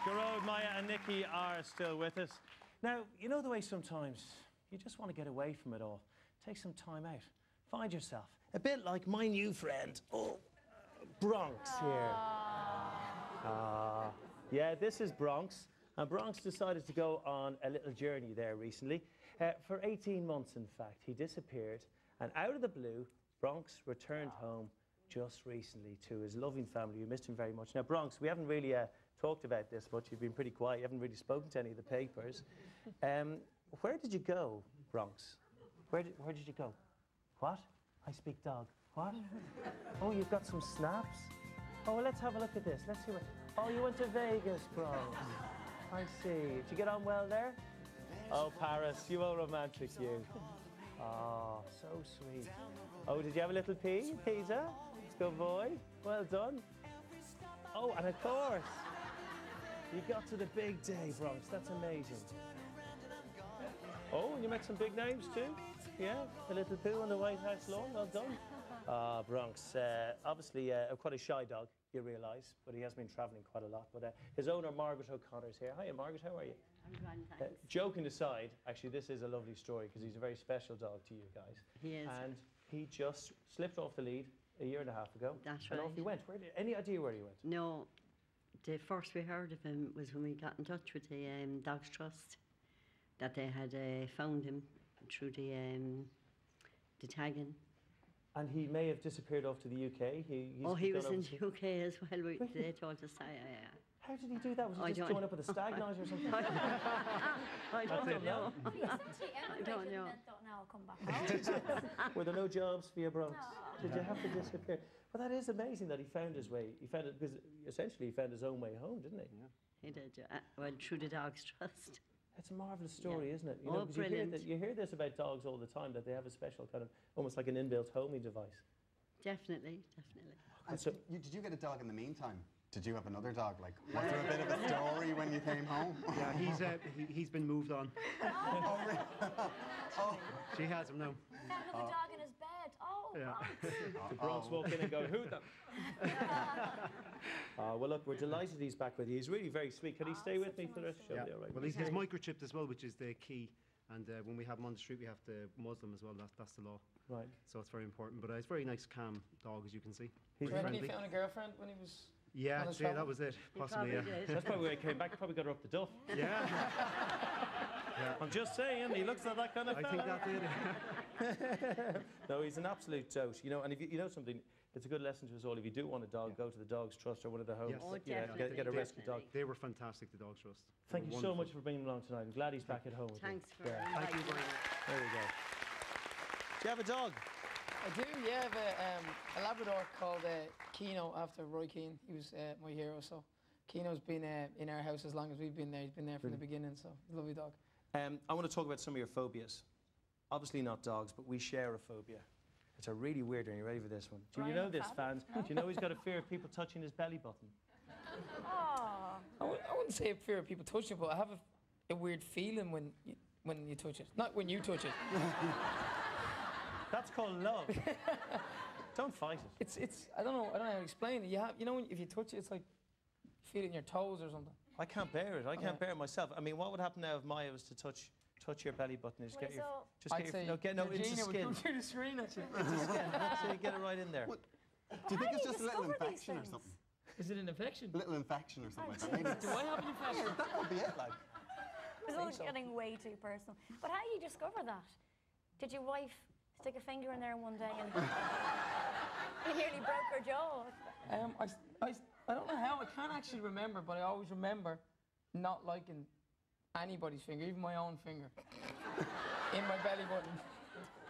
Garode, Maya and Nicky are still with us. Now, you know the way sometimes you just want to get away from it all. Take some time out. Find yourself. A bit like my new friend, Bronx here. Yeah, this is Bronx. And Bronx decided to go on a little journey there recently. For 18 months, in fact, he disappeared. And out of the blue, Bronx returned home just recently to his loving family who missed him very much. Now, Bronx, we haven't really talked about this much. You've been pretty quiet. You haven't really spoken to any of the papers. Where did you go, Bronx? Where did you go? What? I speak dog. What? Oh, you've got some snaps? Oh, well, let's have a look at this. Let's see what... Oh, you went to Vegas, Bronx. I see. Did you get on well there? Oh, Paris, you old romantic, you. Oh, so sweet. Oh, did you have a little pee, Peter? Good boy. Well done. Oh, and of course, you got to the big day, Bronx. That's amazing. Oh, and you met some big names too. Yeah, a little poo on the White House lawn. Well done. Bronx, obviously quite a shy dog, you realise, but he has been travelling quite a lot. But his owner, Margaret O'Connor's here. Hiya, Margaret, how are you? I'm grand, thanks. Joking aside, actually, this is a lovely story because he's a very special dog to you guys. He is. And he just slipped off the lead a year and a half ago. That's right. And off he went. Any idea where he went? No. The first we heard of him was when we got in touch with the Dogs Trust, that they had found him through the tagging. And he may have disappeared off to the UK. He was in the UK as well. They told us, yeah. How did he do that? Was he just joined up with a stag night or something? I don't know. Essentially, everybody thought, now I'll come back out. Were there no jobs for you, Bronx? No. Did you have to disappear? Well, that is amazing that he found his way. He found it because essentially he found his own way home, didn't he? Yeah. He did. Well, through the Dogs Trust. It's a marvellous story, isn't it? You know, brilliant. You hear this about dogs all the time, that they have a special kind of, almost like an inbuilt homing device. Definitely, definitely. And so, did you get a dog in the meantime? Did you have another dog? Like, was there a bit of a story when you came home? Yeah, he's been moved on. Oh, really? Oh. She has him now. Found another dog in his bed. Oh, yeah. The Bronx walk in and go, who them? Well, look, we're delighted he's back with you. He's really very sweet. Can he stay with me for the rest of the show? Yeah. Right. Well, he's microchipped as well, which is the key. And when we have him on the street, we have to muzzle him as well. That's the law. Right. So it's very important. But it's a very nice, calm dog, as you can see. He's friendly. He found a girlfriend when he was... Yeah, that was it. Possibly, yeah. That's probably why he came back. He probably got her up the duff. Yeah. Yeah. I'm just saying, he looks like that kind of fella. I think that did. No, he's an absolute dote. You know, and if you know something, it's a good lesson to us all. If you do want a dog, go to the Dogs Trust or one of the homes. Yes. Oh, get a rescue dog. They were fantastic, the Dogs Trust. Thank you so much for bringing him along tonight. I'm glad he's back at home. Thanks for Thank you very much. There we go. Do you have a dog? I do, yeah. I have a Labrador called Keno, after Roy Keane. He was my hero, so Keno's been in our house as long as we've been there. He's been there from the beginning, so he's a lovely dog. I want to talk about some of your phobias. Obviously not dogs, but we share a phobia. It's a really weird one. Are you ready for this one? Do you know this, fans? Do you know he's got a fear of people touching his belly button? Oh. I wouldn't say a feer of people touching it, but I have a weird feeling when you touch it. Not when you touch it. That's called love. Don't fight it. It's I don't know how to explain it. You know if you touch it, it's like you feel it in your toes or something. I can't bear it. I can't bear it myself. I mean, what would happen now if Maya was to touch your belly button? Just get your into the skin. Would through the screen actually. Into the skin. So you get it right in there. What? Do you think it's just a little infection or something? Is it an infection? A little infection or something like that. Maybe do I have an infection? That would be it, like. It's all getting way too personal. But how did you discover that? Did your wife stick a finger in there one day and you nearly broke her jaw? I don't know how. I can't actually remember, but I always remember not liking anybody's finger, even my own finger, in my belly button.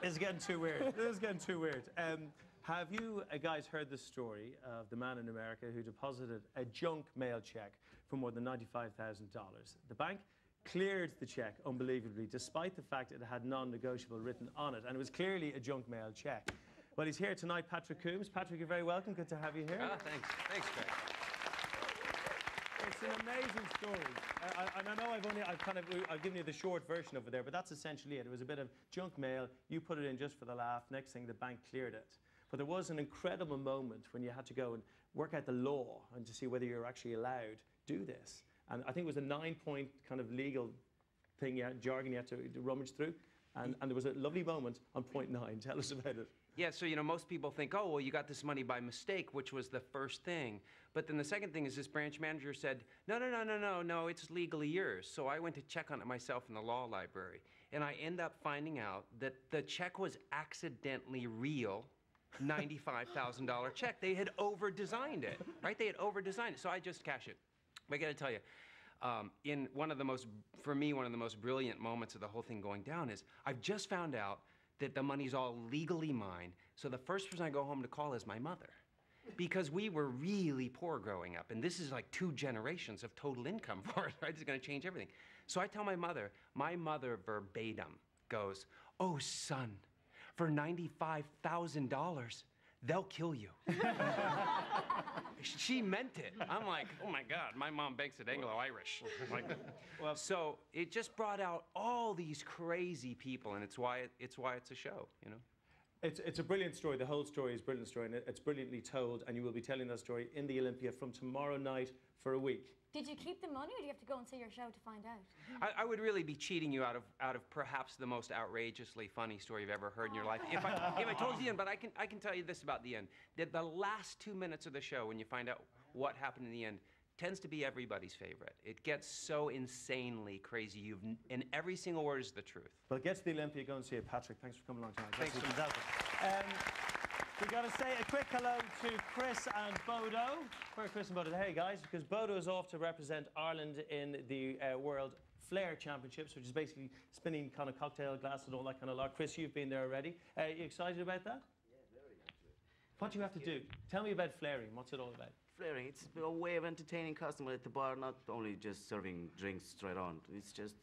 It's getting too weird. This is getting too weird. Have you guys heard the story of the man in America who deposited a junk mail check for more than $95,000? The bank cleared the check unbelievably, despite the fact it had non-negotiable written on it, and it was clearly a junk mail check. Well, he's here tonight, Patrick Coombs. Patrick, you're very welcome. Good to have you here. Thanks. Thanks, Craig. It's an amazing story. And I know I've given you the short version over there, but that's essentially it. It was a bit of junk mail. You put it in just for the laugh. Next thing, the bank cleared it. But there was an incredible moment when you had to go and work out the law and to see whether you're actually allowed to do this. And I think it was a 9-point kind of legal thing, jargon you had to rummage through. And there was a lovely moment on point 9. Tell us about it. Yeah, so, you know, most people think, oh, well, you got this money by mistake, which was the first thing. But then the second thing is this branch manager said, no, it's legally yours. So I went to check on it myself in the law library. And I end up finding out that the check was accidentally real, $95,000 check. They had over-designed it, right? They had over-designed it. So I just cashed it. But I got to tell you, in one of the most brilliant moments of the whole thing going down is I've just found out that the money's all legally mine. So the first person I go home to call is my mother. Because we were really poor growing up, and this is like 2 generations of total income for us, right? It's gonna change everything. So I tell my mother verbatim goes, oh son, for $95,000, they'll kill you. She meant it. I'm like, oh my God, my mom bakes it Anglo-Irish. Like, well, so it just brought out all these crazy people, and it's why it's a show, you know? It's a brilliant story. The whole story is a brilliant story, and it's brilliantly told, and you will be telling that story in the Olympia from tomorrow night for a week. Did you keep the money, or do you have to go and see your show to find out? I would really be cheating you out of perhaps the most outrageously funny story you've ever heard in your life. If I told you the end, but I can tell you this about the end. That the last 2 minutes of the show, when you find out what happened in the end, tends to be everybody's favorite. It gets so insanely crazy. And every single word is the truth. Well, get to the Olympia, go and see it. Patrick, thanks for coming along tonight. Thanks. We've got to say a quick hello to Chris and Bodo. Where are Chris and Bodo? Hey, guys, because Bodo is off to represent Ireland in the World Flair Championships, which is basically spinning kind of cocktail glass and all that kind of lot. Chris, you've been there already. You excited about that? Yeah, very actually. What do you have to do? Tell me about flaring. What's it all about? Flaring, it's a way of entertaining customers at the bar, not only just serving drinks straight on. It's just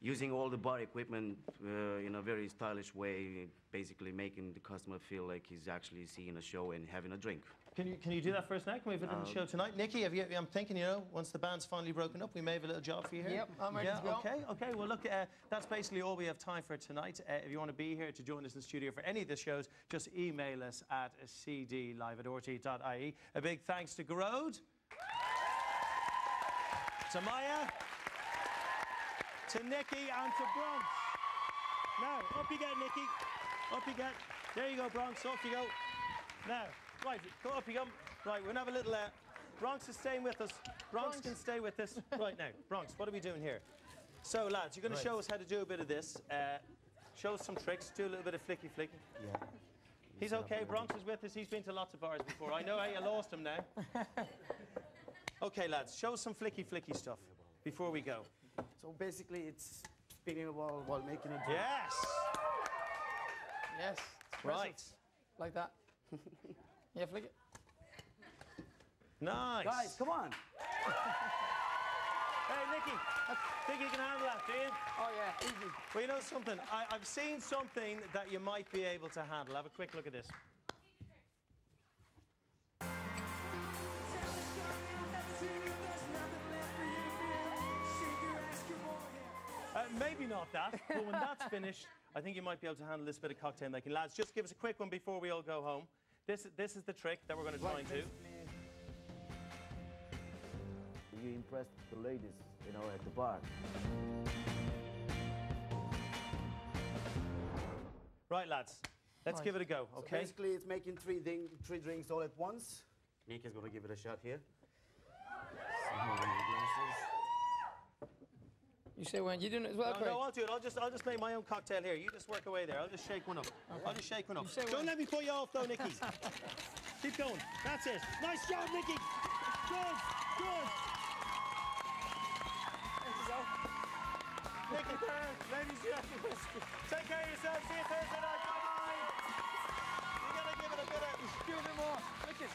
using all the bar equipment in a very stylish way, basically making the customer feel like he's actually seeing a show and having a drink. Can you do that for us now? Can we have it on the show tonight? Nicky, I'm thinking, you know, once the band's finally broken up, we may have a little job for you here. Yep, I'm ready to go. Okay, well, look, that's basically all we have time for tonight. If you want to be here to join us in the studio for any of the shows, just email us at cdlive@rte.ie. A big thanks to Garode, to Maya, to Nicky, and to Bronx. Now, up you get, Nicky. Up you get. There you go, Bronx. Off you go. Now, right, go up you go. Right, we're going to have a little... Bronx is staying with us. Bronx can stay with us. Right now, Bronx, what are we doing here? So, lads, you're going to show us how to do a bit of this. Show us some tricks. Do a little bit of flicky. Yeah. He's okay. Bronx is with us. He's been to lots of bars before. I know how you lost him now. Okay, lads, show us some flicky stuff before we go. So basically, it's spinning a ball while making a drink. Yes! Yes. Right. Like that. Yeah, flick it. Nice. Guys, come on. Hey, Nicky, think you can handle that, do you? Oh, yeah, easy. Well, you know something? I've seen something that you might be able to handle. Have a quick look at this. Maybe not that, but when that's finished, I think you might be able to handle this bit of cocktail making. Lads, just give us a quick one before we all go home. This is the trick that we're going to try and do. You impress the ladies, you know, at the bar. Right, lads, let's give it a go, okay? So basically, it's making three drinks all at once. Nick is going to give it a shot here. You say when? You doing it as well, Craig? No, I'll do it. I'll just make my own cocktail here. You just work away there. I'll just shake one up. Okay. I'll just shake one up. Don't let me put you off, though, Nicky. Keep going. That's it. Nice job, Nicky. Good. Nicky, ladies and gentlemen, take care of yourself. See you Thursday night. Bye-bye. You gotta give it a bit of... Do a bit more. Look it.